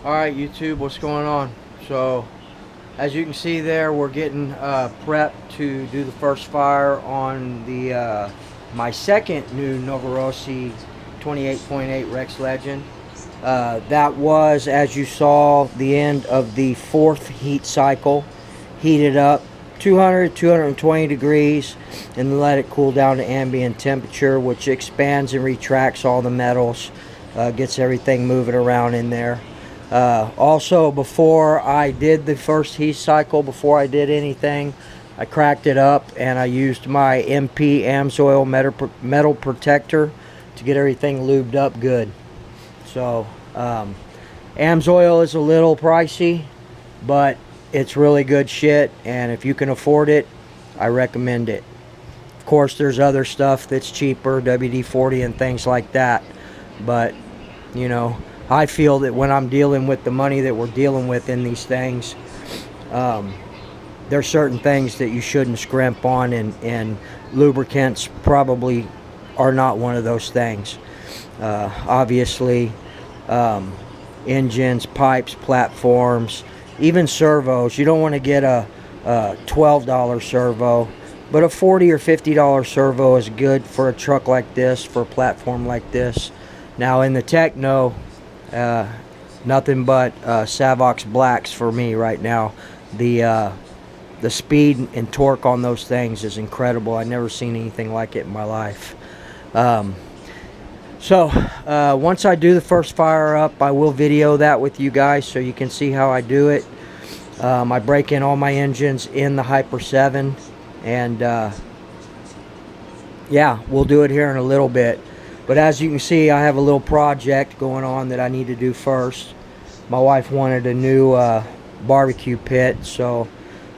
Alright YouTube, what's going on? So as you can see there, we're getting prepped to do the first fire on the my second new Novorossi 28.8 Rex Legend. That was, as you saw, the end of the fourth heat cycle. Heated up 220 degrees and let it cool down to ambient temperature, which expands and retracts all the metals, gets everything moving around in there. Also, before I did the first heat cycle, before I did anything, I cracked it up and I used my MP Amsoil metal protector to get everything lubed up good. So Amsoil is a little pricey, but it's really good shit, and if you can afford it, I recommend it. Of course, there's other stuff that's cheaper, WD-40 and things like that, but you know, I feel that when I'm dealing with the money that we're dealing with in these things, there's certain things that you shouldn't scrimp on, and lubricants probably are not one of those things. Obviously, engines, pipes, platforms, even servos. You don't want to get a $12 servo, but a $40 or $50 servo is good for a truck like this, for a platform like this. Now in the Techno, nothing but Savox Blacks for me right now. The speed and torque on those things is incredible. I've never seen anything like it in my life. Once I do the first fire up, I will video that with you guys so you can see how I do it. I break in all my engines in the Hyper 7, and yeah, we'll do it here in a little bit. But as you can see, I have a little project going on that I need to do first. My wife wanted a new barbecue pit, so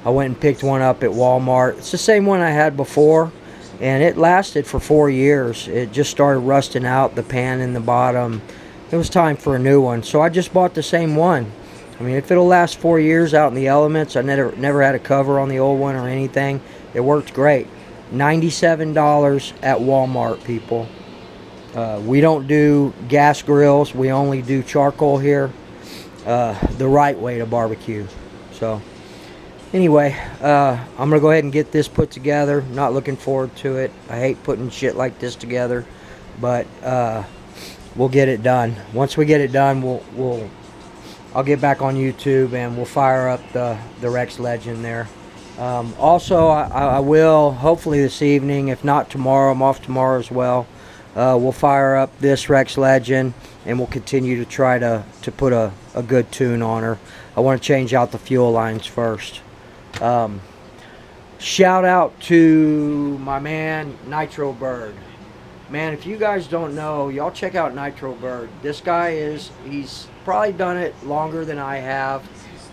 I went and picked one up at Walmart. It's the same one I had before, and it lasted for 4 years. It just started rusting out, the pan in the bottom. It was time for a new one, so I just bought the same one. I mean, if it'll last 4 years out in the elements, I never had a cover on the old one or anything. It worked great. $97 at Walmart, people. We don't do gas grills. We only do charcoal here. The right way to barbecue. So anyway, I'm gonna go ahead and get this put together. Not looking forward to it. I hate putting shit like this together, but we'll get it done. Once we get it done, I'll get back on YouTube and we'll fire up the Rex Legend there. Also, I will hopefully this evening, if not tomorrow. I'm off tomorrow as well. We'll fire up this Rex Legend and we'll continue to try to put a good tune on her. I want to change out the fuel lines first. Shout out to my man Nitro Bird. Man, if you guys don't know, y'all check out Nitro Bird. This guy he's probably done it longer than I have.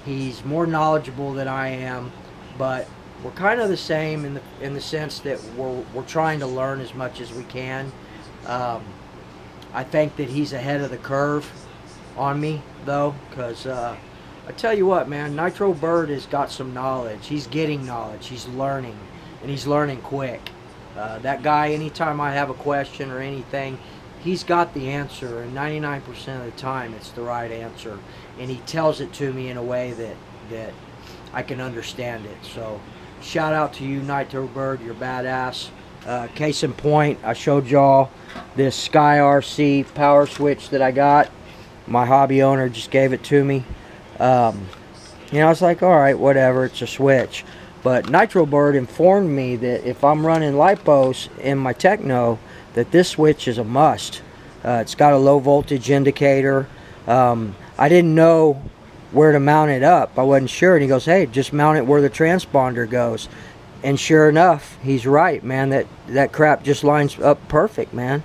He's more knowledgeable than I am, but we're kind of the same in the sense that we're trying to learn as much as we can. I think that he's ahead of the curve on me, though, because I tell you what, man, Nitro Bird has got some knowledge. He's getting knowledge. He's learning, and he's learning quick. That guy, anytime I have a question or anything, he's got the answer, and 99% of the time it's the right answer, and he tells it to me in a way that I can understand it. So shout out to you, Nitro Bird. You're badass. Case in point, I showed y'all this Sky RC power switch that I got. My hobby owner just gave it to me. You know, I was like, alright, whatever, it's a switch. But Nitro Bird informed me that if I'm running lipos in my Techno, that this switch is a must. It's got a low voltage indicator. I didn't know where to mount it up. I wasn't sure, and he goes, hey, just mount it where the transponder goes. And sure enough, he's right, man. That crap just lines up perfect, man.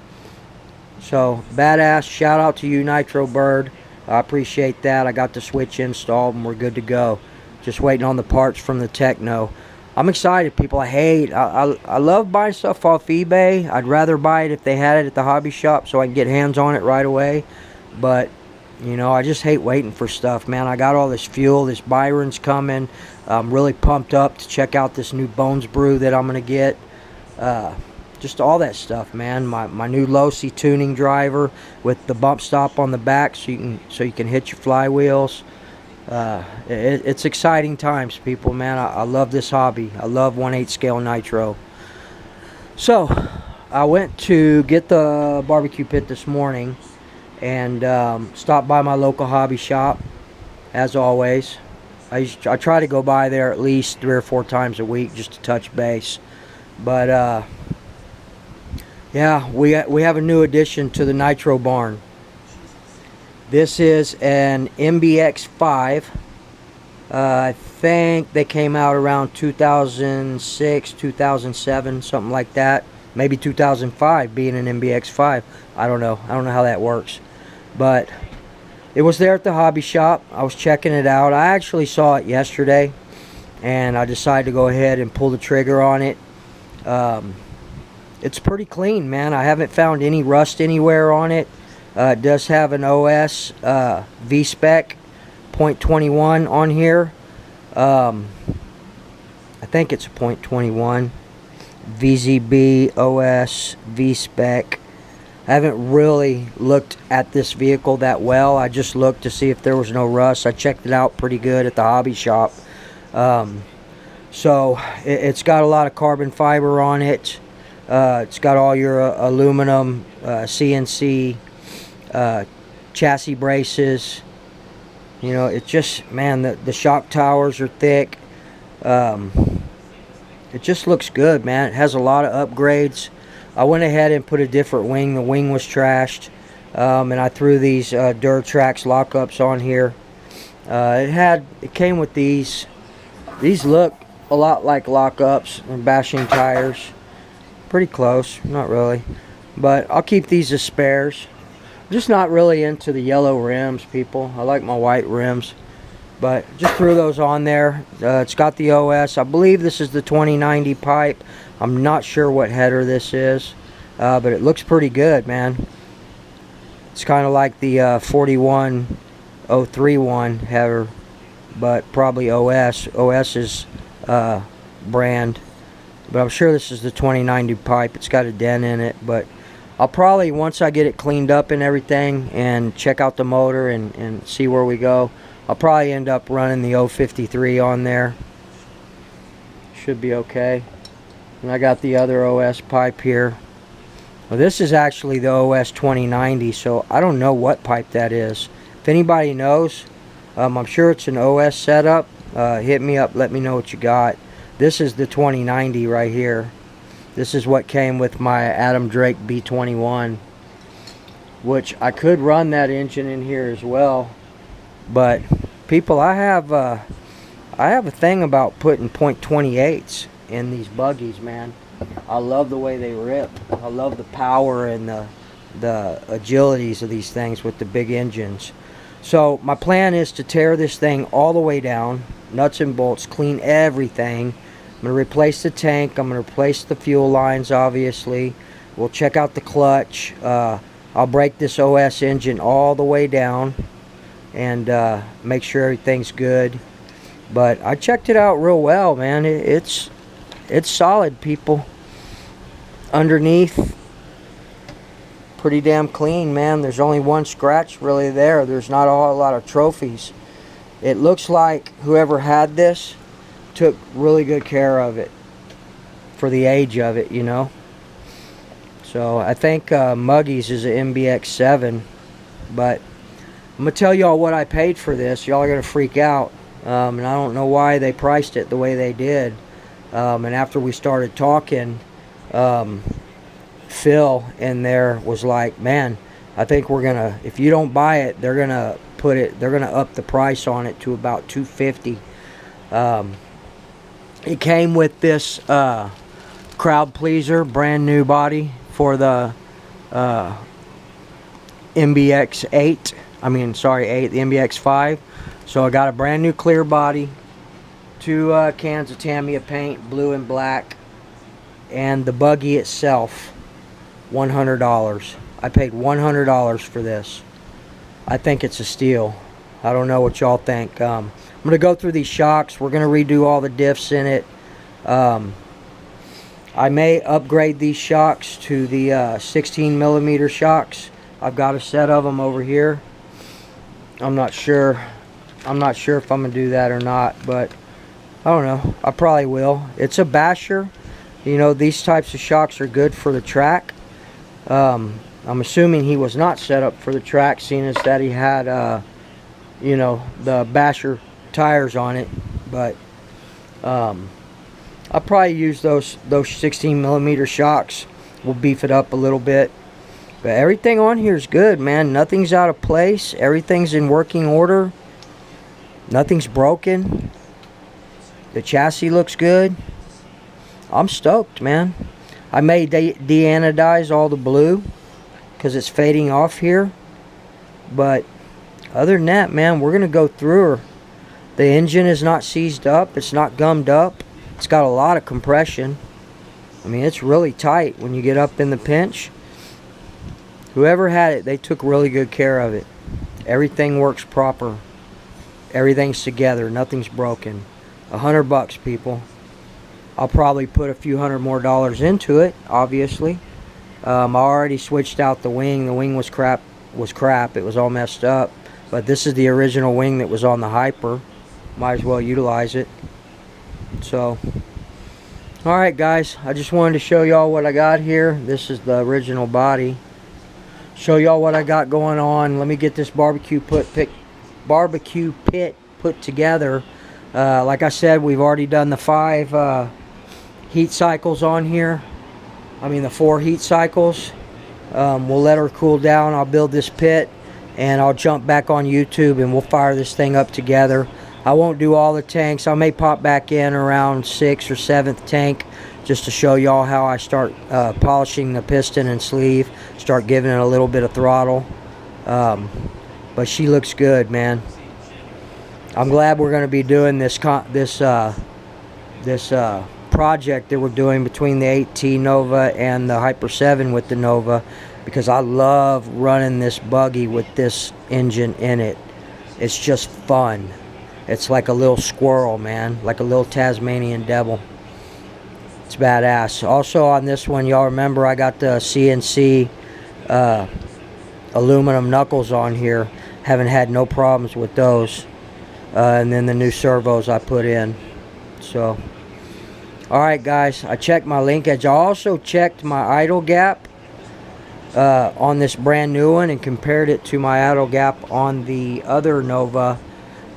So badass. Shout out to you, Nitro Bird. I appreciate that. I got the switch installed and we're good to go. Just waiting on the parts from the Techno. I'm excited, people. I love buying stuff off eBay. I'd rather buy it if they had it at the hobby shop so I can get hands on it right away. But you know, I just hate waiting for stuff, man. I got all this fuel. This Byron's coming. I'm really pumped up to check out this new Bones brew that I'm gonna get. just all that stuff, man. My new low-C tuning driver with the bump stop on the back, so you can hit your flywheels. It's exciting times, people, man. I love this hobby. I love 1/8 scale nitro. So I went to get the barbecue pit this morning and stopped by my local hobby shop, as always. I try to go by there at least 3 or 4 times a week just to touch base. But yeah, we have a new addition to the Nitro barn. This is an MBX5. I think they came out around 2006, 2007, something like that. Maybe 2005, being an MBX5. I don't know how that works. But it was there at the hobby shop. I was checking it out. I actually saw it yesterday, and I decided to go ahead and pull the trigger on it. It's pretty clean, man. I haven't found any rust anywhere on it. It does have an OS V-Spec 0.21 on here. I think it's a 0.21 VZB OS V-Spec. I haven't really looked at this vehicle that well. I just looked to see if there was no rust. I checked it out pretty good at the hobby shop. So it's got a lot of carbon fiber on it. It's got all your aluminum CNC chassis braces. You know, it's just, man, the shock towers are thick. It just looks good, man. It has a lot of upgrades. I went ahead and put a different wing. The wing was trashed, and I threw these Duratrax lockups on here. It came with these. These look a lot like lockups and bashing tires. Pretty close, not really, but I'll keep these as spares. I'm just not really into the yellow rims, people. I like my white rims, but just threw those on there. It's got the OS. I believe this is the 2090 pipe. I'm not sure what header this is, but it looks pretty good, man. It's kind of like the 41031 header, but probably OS. OS is brand, but I'm sure this is the 2090 pipe. It's got a dent in it, but I'll probably, once I get it cleaned up and everything and check out the motor and see where we go, I'll probably end up running the 053 on there. Should be okay. And I got the other OS pipe here. Well, this is actually the OS 2090, so I don't know what pipe that is. If anybody knows, I'm sure it's an OS setup. Hit me up, let me know what you got. This is the 2090 right here. This is what came with my Adam Drake B21, which I could run that engine in here as well. But people, I have a thing about putting .28s in these buggies, man. I love the way they rip. I love the power and the agilities of these things with the big engines. So my plan is to tear this thing all the way down, nuts and bolts, clean everything. I'm going to replace the tank. I'm going to replace the fuel lines, obviously. We'll check out the clutch. I'll break this OS engine all the way down and make sure everything's good. But I checked it out real well, man. It's solid, people. Underneath, pretty damn clean, man. There's only one scratch really there. There's not a whole lot of trophies. It looks like whoever had this took really good care of it for the age of it, you know. So I think Muggy's is an MBX7, but I'm gonna tell y'all what I paid for this. Y'all are gonna freak out, and I don't know why they priced it the way they did. And after we started talking, Phil in there was like, man, I think we're gonna, if you don't buy it, they're gonna up the price on it to about $250. It came with this crowd pleaser, brand new body for the MBX8. I mean, sorry, 8, the MBX5. So I got a brand new clear body, 2 cans of Tamiya paint, blue and black, and the buggy itself, $100. I paid $100 for this. I think it's a steal. I don't know what y'all think. I'm going to go through these shocks. We're going to redo all the diffs in it. I may upgrade these shocks to the 16 millimeter shocks. I've got a set of them over here. I'm not sure if I'm gonna do that or not, but I don't know. I probably will. It's a basher. You know, these types of shocks are good for the track. I'm assuming he was not set up for the track, seeing as that he had you know, the basher tires on it. But I'll probably use those 16 millimeter shocks. We'll beef it up a little bit. But everything on here is good, man. Nothing's out of place. Everything's in working order. Nothing's broken. The chassis looks good. I'm stoked, man. I may de-anodize all the blue because it's fading off here. But other than that, man, we're going to go through her. The engine is not seized up. It's not gummed up. It's got a lot of compression. I mean, it's really tight when you get up in the pinch. Whoever had it, they took really good care of it. Everything works proper. Everything's together. Nothing's broken. $100, people. I'll probably put a few $100 more into it, obviously. I already switched out the wing. The wing was crap. It was all messed up. But this is the original wing that was on the Hyper. Might as well utilize it. So, alright guys, I just wanted to show y'all what I got here. This is the original body. Show y'all what I got going on. Let me get this barbecue pit put together. Like I said, we've already done the 5 heat cycles on here. I mean the 4 heat cycles. We'll let her cool down. I'll build this pit and I'll jump back on YouTube and we'll fire this thing up together. I won't do all the tanks. I may pop back in around 6th or 7th tank just to show y'all how I start polishing the piston and sleeve, start giving it a little bit of throttle. But she looks good, man. I'm glad we're going to be doing this project that we're doing between the 8T Nova and the Hyper 7 with the Nova, because I love running this buggy with this engine in it. It's just fun. It's like a little squirrel, man. Like a little Tasmanian devil. It's badass. Also on this one, y'all remember I got the CNC aluminum knuckles on here. Haven't had no problems with those. And then the new servos I put in. So, alright guys, I checked my linkage. I also checked my idle gap on this brand new one and compared it to my idle gap on the other Nova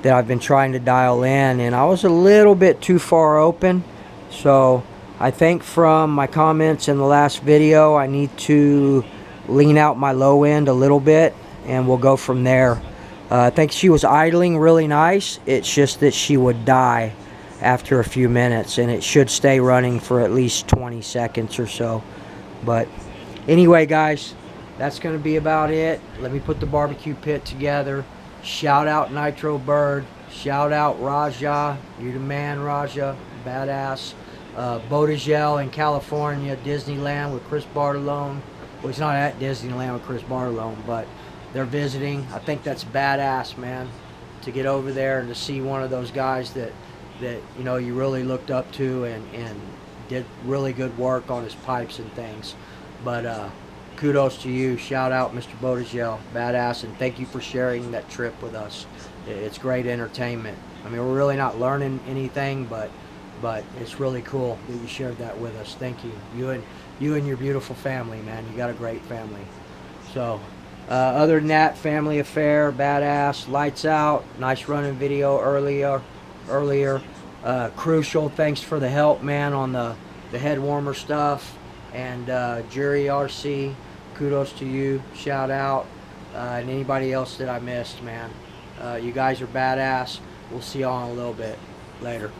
that I've been trying to dial in, and I was a little bit too far open. So I think from my comments in the last video, I need to lean out my low end a little bit and we'll go from there. I think she was idling really nice. It's just that she would die after a few minutes, and it should stay running for at least 20 seconds or so. But anyway guys, that's going to be about it. Let me put the barbecue pit together. Shout out Nitro Bird. Shout out Raja. You're the man, Raja. Badass. Bodegel in California, Disneyland with Chris Bartolone. Well, he's not at Disneyland with Chris Bartolone, but they're visiting. I think that's badass, man, to get over there and to see one of those guys that you know you really looked up to and did really good work on his pipes and things. But kudos to you. Shout out Mr. Bodegel. Badass, and thank you for sharing that trip with us. It's great entertainment. I mean, we're really not learning anything, but it's really cool that you shared that with us. Thank you. You and your beautiful family, man. You got a great family. So other than that, family affair, badass, lights out, nice running video earlier. Crucial, thanks for the help, man, on the head warmer stuff. And Jury RC, kudos to you. Shout out. And anybody else that I missed, man. You guys are badass. We'll see y'all in a little bit. Later.